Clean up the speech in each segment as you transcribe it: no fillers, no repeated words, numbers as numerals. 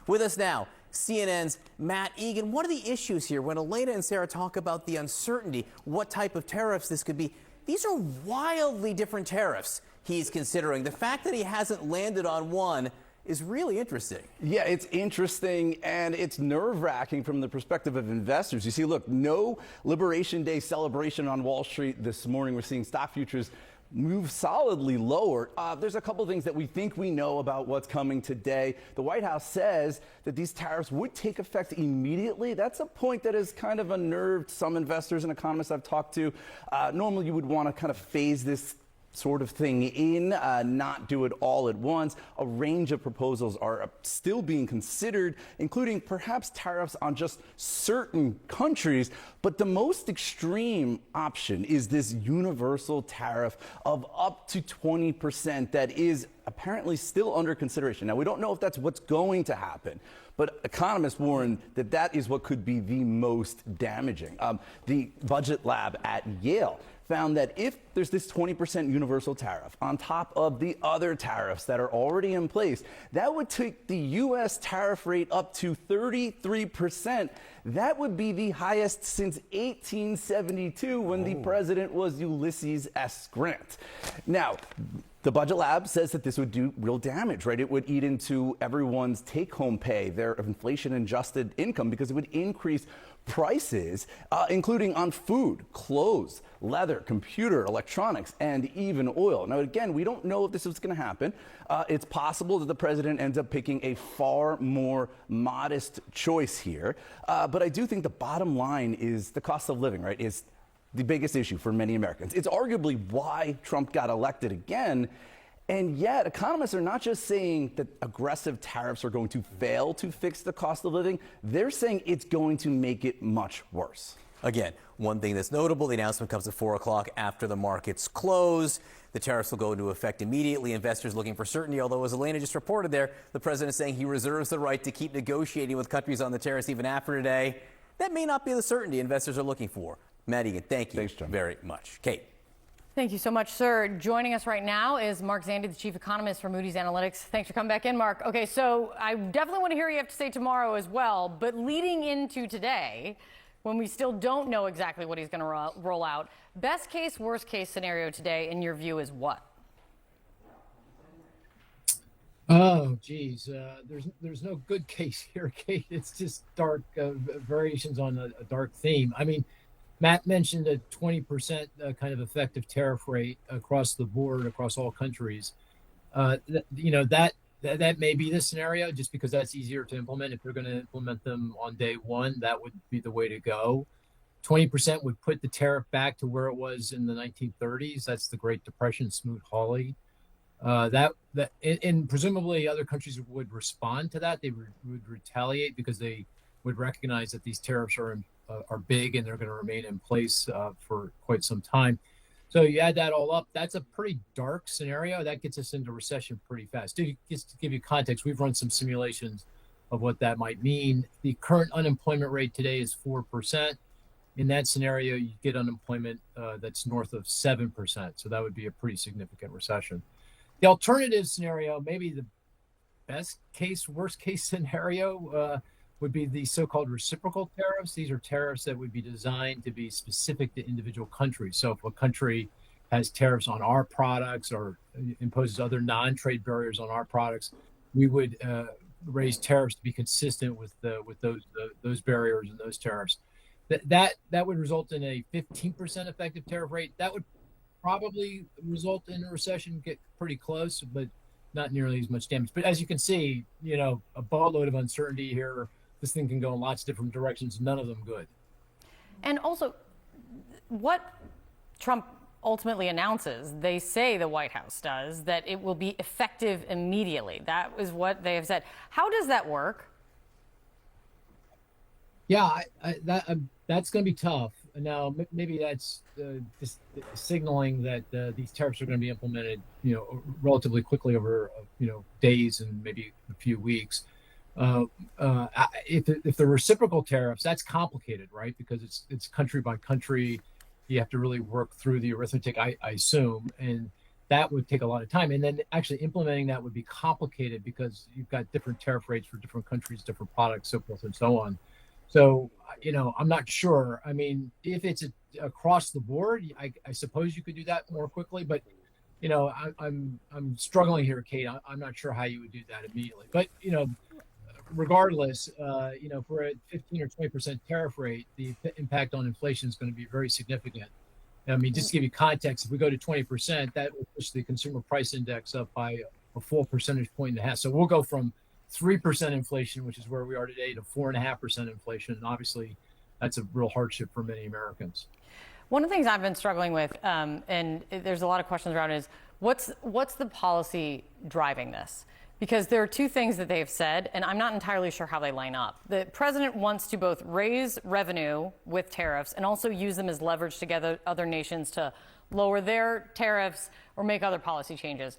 With us now, CNN's Matt Egan. What are the issues here when Elena and Sarah talk about the uncertainty, what type of tariffs this could be? These are wildly different tariffs he's considering. The fact that he hasn't landed on one is really interesting. Yeah, it's interesting and it's nerve-wracking from the perspective of investors. You see, look, no Liberation Day celebration on Wall Street this morning. We're seeing stock futures move solidly lower. There's a couple things that we think we know about what's coming today. The White House says that these tariffs would take effect immediately. That's a point that has kind of unnerved some investors and economists I've talked to. Normally, you would want to kind of phase this sort of thing in, not do it all at once. A range of proposals are still being considered, including perhaps tariffs on just certain countries. But the most extreme option is this universal tariff of up to 20% that is apparently still under consideration. Now, we don't know if that's what's going to happen, but economists warn that that is what could be the most damaging. The budget lab at Yale found that if there's this 20% universal tariff on top of the other tariffs that are already in place, that would take the U.S. tariff rate up to 33%. That would be the highest since 1872 when the president was Ulysses S. Grant. Now, the Budget Lab says that this would do real damage, right? It would eat into everyone's take-home pay, their inflation-adjusted income, because it would increase prices, including on food, clothes, leather, computer, electronics, and even oil. Now, again, we don't know if this is going to happen. It's possible that the president ends up picking a far more modest choice here. But I do think the bottom line is the cost of living, right, is the biggest issue for many Americans. It's arguably why Trump got elected again. And yet, economists are not just saying that aggressive tariffs are going to fail to fix the cost of living. They're saying it's going to make it much worse. Again, one thing that's notable, the announcement comes at 4 o'clock after the markets close. The tariffs will go into effect immediately. Investors looking for certainty, although as Elena just reported there, the president is saying he reserves the right to keep negotiating with countries on the tariffs even after today. That may not be the certainty investors are looking for. Matt Egan, thank you. Thanks, John. Very much. Kate. Thank you so much, sir. Joining us right now is Mark Zandi, the chief economist for Moody's Analytics. Thanks for coming back in, Mark. Okay, so I definitely want to hear what you have to say tomorrow as well, but leading into today, when we still don't know exactly what he's going to roll out, best case, worst case scenario today, in your view, is what? Oh, geez. There's no good case here, Kate. It's just dark variations on a dark theme. I mean, Matt mentioned a 20% kind of effective tariff rate across the board, across all countries. That may be the scenario, just because that's easier to implement. If they're going to implement them on day one, that would be the way to go. 20% would put the tariff back to where it was in the 1930s. That's the Great Depression, Smoot-Hawley. And presumably other countries would respond to that. They would retaliate because they would recognize that these tariffs are big and they're going to remain in place for quite some time. So you add that all up, that's a pretty dark scenario. That gets us into recession pretty fast. Just to give you context, we've run some simulations of what that might mean. The current unemployment rate today is 4%. In that scenario, you get unemployment that's north of 7%. So that would be a pretty significant recession. The alternative scenario, maybe the best case, worst case scenario, would be the so-called reciprocal tariffs. These are tariffs that would be designed to be specific to individual countries. So if a country has tariffs on our products or imposes other non-trade barriers on our products, we would raise tariffs to be consistent with those barriers and those tariffs. That would result in a 15% effective tariff rate. That would probably result in a recession, get pretty close, but not nearly as much damage. But as you can see, a boatload of uncertainty here. This thing can go in lots of different directions, none of them good. And also, what Trump ultimately announces, they say the White House does, that it will be effective immediately. That is what they have said. How does that work? Yeah, that's going to be tough. Now, maybe that's just signaling that these tariffs are going to be implemented, relatively quickly over, days and maybe a few weeks. If the reciprocal tariffs, that's complicated, right? Because it's country by country. You have to really work through the arithmetic, I assume, and that would take a lot of time. And then actually implementing that would be complicated because you've got different tariff rates for different countries, different products, so forth and so on. So, I'm not sure. I mean, if it's across the board, I suppose you could do that more quickly. But, I'm struggling here, Kate. I'm not sure how you would do that immediately. But, regardless, if we're at 15 or 20% tariff rate, the impact on inflation is going to be very significant. I mean, just to give you context, if we go to 20%, that will push the consumer price index up by a full percentage point and a half. So we'll go from 3% inflation, which is where we are today, to 4.5% inflation. And obviously, that's a real hardship for many Americans. One of the things I've been struggling with, and there's a lot of questions around, is what's the policy driving this? Because there are two things that they've said, and I'm not entirely sure how they line up. The president wants to both raise revenue with tariffs and also use them as leverage to get other nations to lower their tariffs or make other policy changes.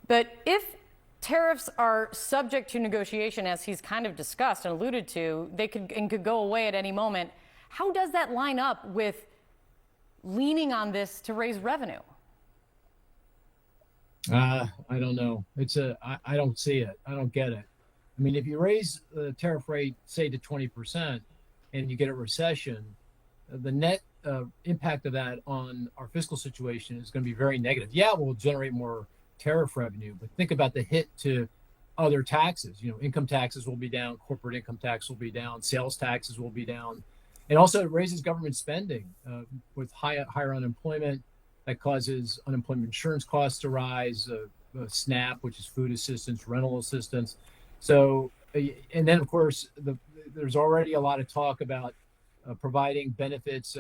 But if tariffs are subject to negotiation, as he's kind of discussed and alluded to, they could go away at any moment. How does that line up with leaning on this to raise revenue? I don't know. I don't see it. I don't get it. I mean, if you raise the tariff rate, say to 20%, and you get a recession, the net impact of that on our fiscal situation is going to be very negative. Yeah, we'll generate more tariff revenue, but think about the hit to other taxes. Income taxes will be down, corporate income tax will be down, sales taxes will be down. And also it raises government spending with higher unemployment. That causes unemployment insurance costs to rise, SNAP, which is food assistance, rental assistance. So, and then of course, there's already a lot of talk about providing benefits,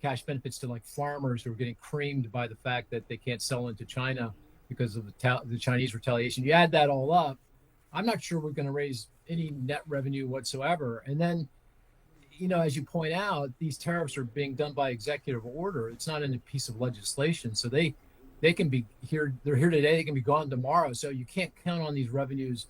cash benefits to like farmers who are getting creamed by the fact that they can't sell into China because of the Chinese retaliation. You add that all up, I'm not sure we're going to raise any net revenue whatsoever. And then, as you point out, these tariffs are being done by executive order. It's not in a piece of legislation. So they can be here. They're here today. They can be gone tomorrow. So you can't count on these revenues,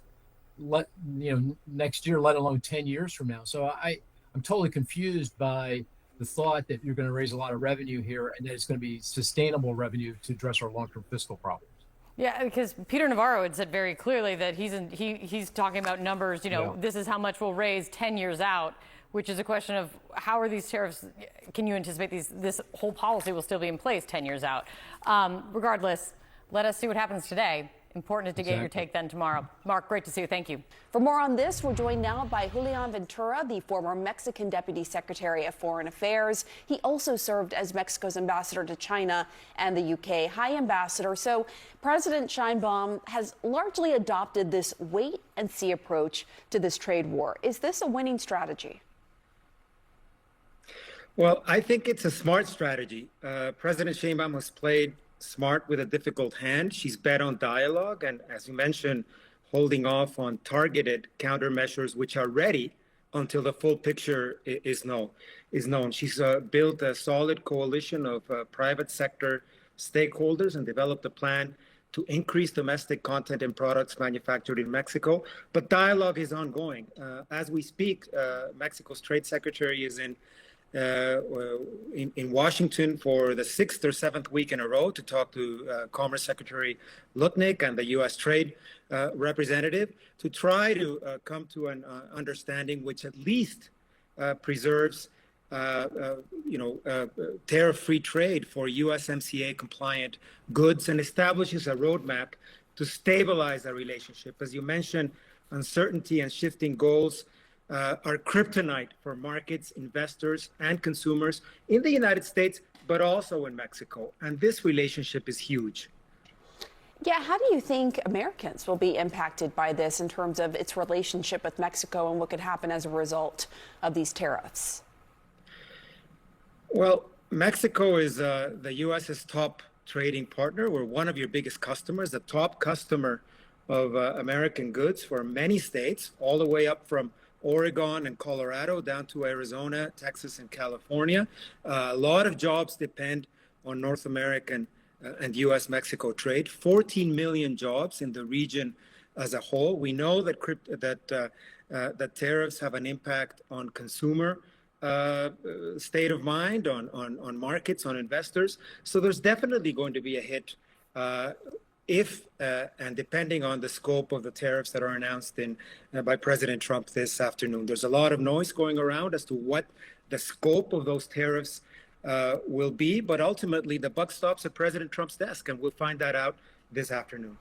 next year, let alone 10 years from now. So I'm totally confused by the thought that you're going to raise a lot of revenue here and that it's going to be sustainable revenue to address our long-term fiscal problems. Yeah, because Peter Navarro had said very clearly that he's talking about numbers. This is how much we'll raise 10 years out, which is a question of how are these tariffs, can you anticipate this whole policy will still be in place 10 years out? Regardless, let us see what happens today. Important to get your take then tomorrow. Mark, great to see you. Thank you. For more on this, we're joined now by Julian Ventura, the former Mexican Deputy Secretary of Foreign Affairs. He also served as Mexico's ambassador to China and the UK. Hi, Ambassador. So President Sheinbaum has largely adopted this wait-and-see approach to this trade war. Is this a winning strategy? Well, I think it's a smart strategy. President Sheinbaum has played smart with a difficult hand. She's bet on dialogue and, as you mentioned, holding off on targeted countermeasures which are ready until the full picture is known. She's built a solid coalition of private sector stakeholders and developed a plan to increase domestic content in products manufactured in Mexico. But dialogue is ongoing. As we speak, Mexico's trade secretary is in Washington for the 6th or 7th week in a row to talk to Commerce Secretary Lutnick and the U.S. Trade Representative to try to come to an understanding which at least preserves, tariff-free trade for USMCA-compliant goods and establishes a roadmap to stabilize the relationship. As you mentioned, uncertainty and shifting goals are kryptonite for markets, investors, and consumers in the United States, but also in Mexico. And this relationship is huge. Yeah, how do you think Americans will be impacted by this in terms of its relationship with Mexico and what could happen as a result of these tariffs? Well, Mexico is the U.S.'s top trading partner. We're one of your biggest customers, the top customer of American goods for many states, all the way up from Oregon and Colorado down to Arizona, Texas, and California. A lot of jobs depend on North American and U.S.-Mexico trade. 14 million jobs in the region as a whole. We know that tariffs have an impact on consumer state of mind, on markets, on investors. So there's definitely going to be a hit if and depending on the scope of the tariffs that are announced by President Trump this afternoon. There's a lot of noise going around as to what the scope of those tariffs will be, but ultimately the buck stops at President Trump's desk, and we'll find that out this afternoon.